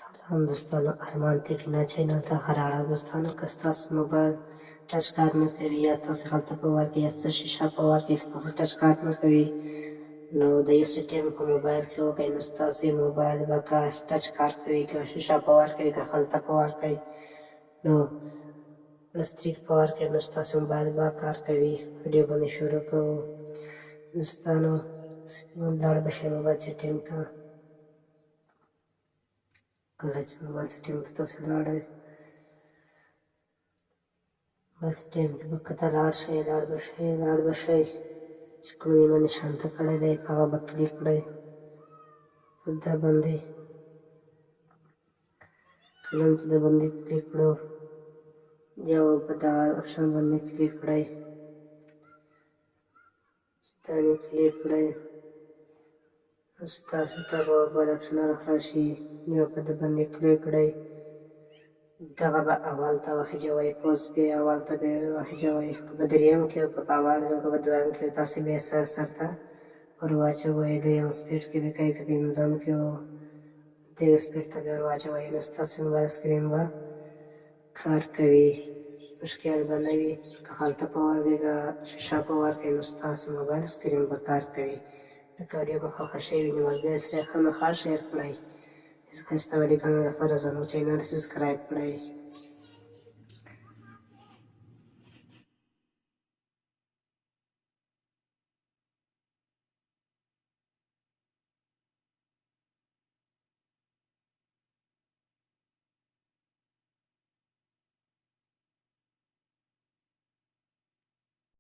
سلام دوستانو، ارمان ټکنه چینل ته ښه راغلاست دوستانو. که ستاسو موبایل ټچ کار نه کوي یا تاسو هلته په وار کې یا څه شیشه په وار کې ستاسو ټچ کار نه کوي، نو د یو سیټینګ په موبایل کې وکړئ، نو ستاسې موبایل به که ټچ کار کوي، که شیشه په وار کوي، که هلته په وار کوي، نو پلاستیک په وار کوي، نو ستاسې موبایل به کار کوي. ویډیو باندې شروع کوو دوستانو. لاړ به شئ موبایل سیټینګ ته. کله چې موبایل سیټینګ ته تاسو لاړئ، موبایل سیټینګ کې به کته لاړ به شئ چې کوم یې باندې شانته کړی دی په هغه به کلیک کړئ، په ده باندې. کله چې ده باندې کلیک کړو، بیا به په دغه اپشن باندې کلیک کړئ. چې دا مې کلیک کړئ، ستاسو ته به بل اپشن راشي، بیا په ده باندې کلیک کړئ. دغه به اول ته وخېجوئ، پوز به اول ته به وخېجوئ، که په درېیم کې او که په اول کې او که په دویم کې تاسې به یې سر ته ور واچوئ. درېیم سپیډ کې به کوئ، که پنځم کې او دغې سپیډ ته به ور واچوئ، نو ستاسې موبایل سکرین به کار کوي، مشکل به نه وي. که هلته په وار کوي، که شیشه په وار کوي، نو ستاسو موبایل سکرین به کار کوي. که ویډیو مو خوښه شوې وي، نو ملګرو سره خامخا شیر کړئ. ښایسته ویډیوګانو لپاره زموږ چینل سبسکرایب کړئ.